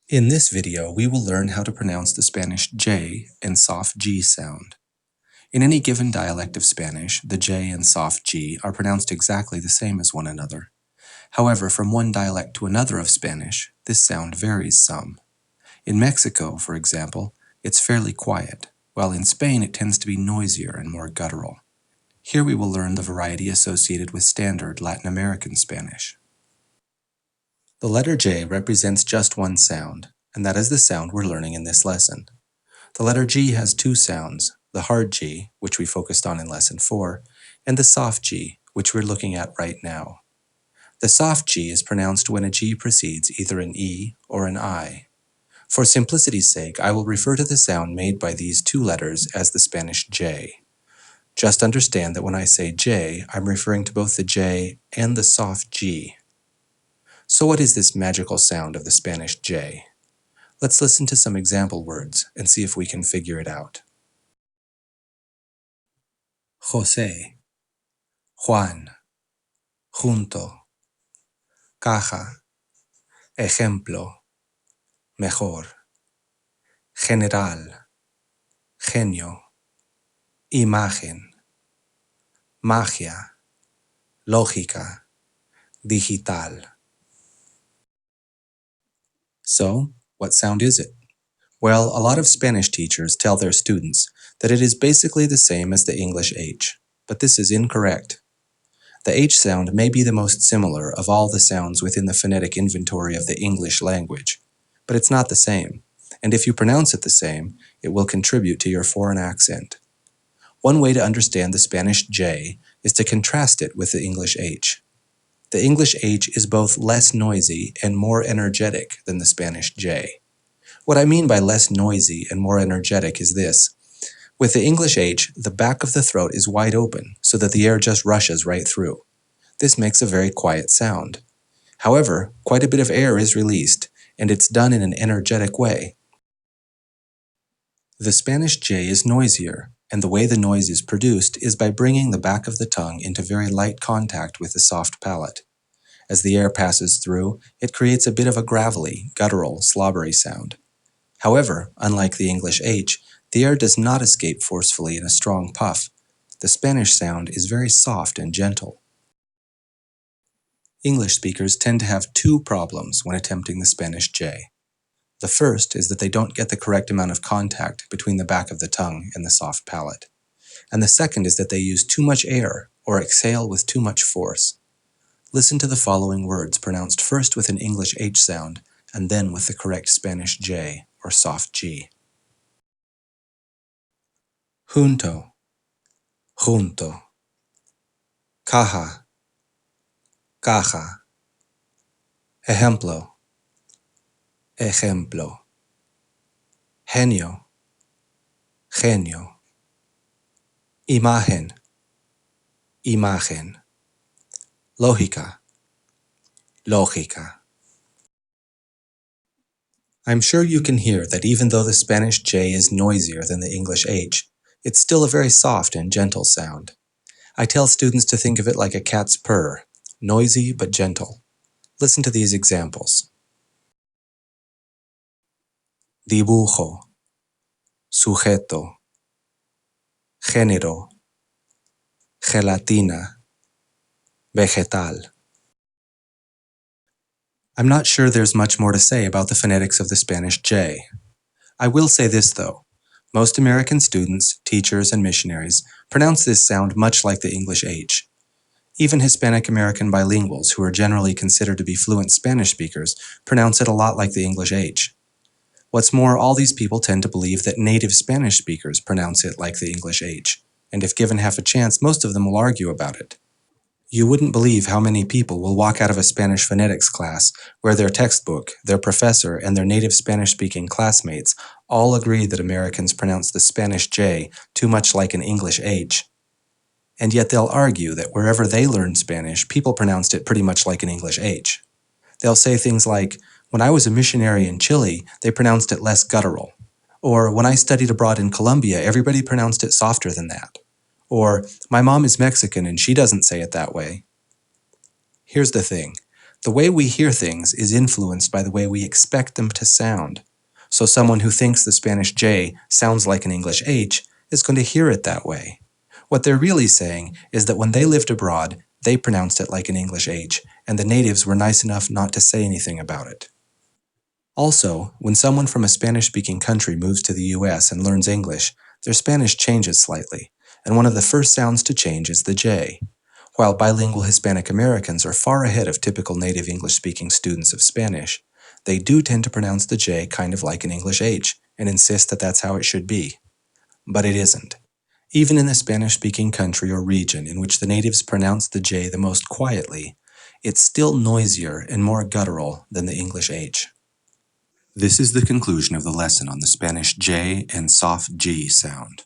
In this video, we will learn how to pronounce the Spanish J and soft G sound. In any given dialect of Spanish, the J and soft G are pronounced exactly the same as one another. However, from one dialect to another of Spanish, this sound varies some. In Mexico, for example, it's fairly quiet, while in Spain it tends to be noisier and more guttural. Here we will learn the variety associated with standard Latin American Spanish. The letter J represents just one sound, and that is the sound we're learning in this lesson. The letter G has two sounds, the hard G, which we focused on in Lesson 4, and the soft G, which we're looking at right now. The soft G is pronounced when a G precedes either an E or an I. For simplicity's sake, I will refer to the sound made by these two letters as the Spanish J. Just understand that when I say J, I'm referring to both the J and the soft G. So what is this magical sound of the Spanish J? Let's listen to some example words and see if we can figure it out. José, Juan, junto, caja, ejemplo, mejor, general, genio, imagen, magia, lógica, digital. So, what sound is it? Well, a lot of Spanish teachers tell their students that it is basically the same as the English H, but this is incorrect. The H sound may be the most similar of all the sounds within the phonetic inventory of the English language, but it's not the same, and if you pronounce it the same, it will contribute to your foreign accent. One way to understand the Spanish J is to contrast it with the English H. The English H is both less noisy and more energetic than the Spanish J. What I mean by less noisy and more energetic is this. With the English H, the back of the throat is wide open so that the air just rushes right through. This makes a very quiet sound. However, quite a bit of air is released, and it's done in an energetic way. The Spanish J is noisier, and the way the noise is produced is by bringing the back of the tongue into very light contact with the soft palate. As the air passes through, it creates a bit of a gravelly, guttural, slobbery sound. However, unlike the English H, the air does not escape forcefully in a strong puff. The Spanish sound is very soft and gentle. English speakers tend to have two problems when attempting the Spanish J. The first is that they don't get the correct amount of contact between the back of the tongue and the soft palate. And the second is that they use too much air or exhale with too much force. Listen to the following words pronounced first with an English H sound and then with the correct Spanish J or soft G. Junto, junto. Caja, caja. Ejemplo, ejemplo. Genio, genio. Imagen, imagen. Lógica, lógica. I'm sure you can hear that even though the Spanish J is noisier than the English H, it's still a very soft and gentle sound. I tell students to think of it like a cat's purr, noisy but gentle. Listen to these examples. Dibujo, sujeto, género, gelatina, vegetal. I'm not sure there's much more to say about the phonetics of the Spanish J. I will say this though. Most American students, teachers, and missionaries pronounce this sound much like the English H. Even Hispanic American bilinguals, who are generally considered to be fluent Spanish speakers, pronounce it a lot like the English H. What's more, all these people tend to believe that native Spanish speakers pronounce it like the English H, and if given half a chance, most of them will argue about it. You wouldn't believe how many people will walk out of a Spanish phonetics class where their textbook, their professor, and their native Spanish-speaking classmates all agree that Americans pronounce the Spanish J too much like an English H. And yet they'll argue that wherever they learned Spanish, people pronounced it pretty much like an English H. They'll say things like, "When I was a missionary in Chile, they pronounced it less guttural." Or, "When I studied abroad in Colombia, everybody pronounced it softer than that." Or, "My mom is Mexican and she doesn't say it that way." Here's the thing. The way we hear things is influenced by the way we expect them to sound. So someone who thinks the Spanish J sounds like an English H is going to hear it that way. What they're really saying is that when they lived abroad, they pronounced it like an English H, and the natives were nice enough not to say anything about it. Also, when someone from a Spanish-speaking country moves to the US and learns English, their Spanish changes slightly, and one of the first sounds to change is the J. While bilingual Hispanic Americans are far ahead of typical native English-speaking students of Spanish, they do tend to pronounce the J kind of like an English H and insist that that's how it should be. But it isn't. Even in the Spanish-speaking country or region in which the natives pronounce the J the most quietly, it's still noisier and more guttural than the English H. This is the conclusion of the lesson on the Spanish J and soft G sound.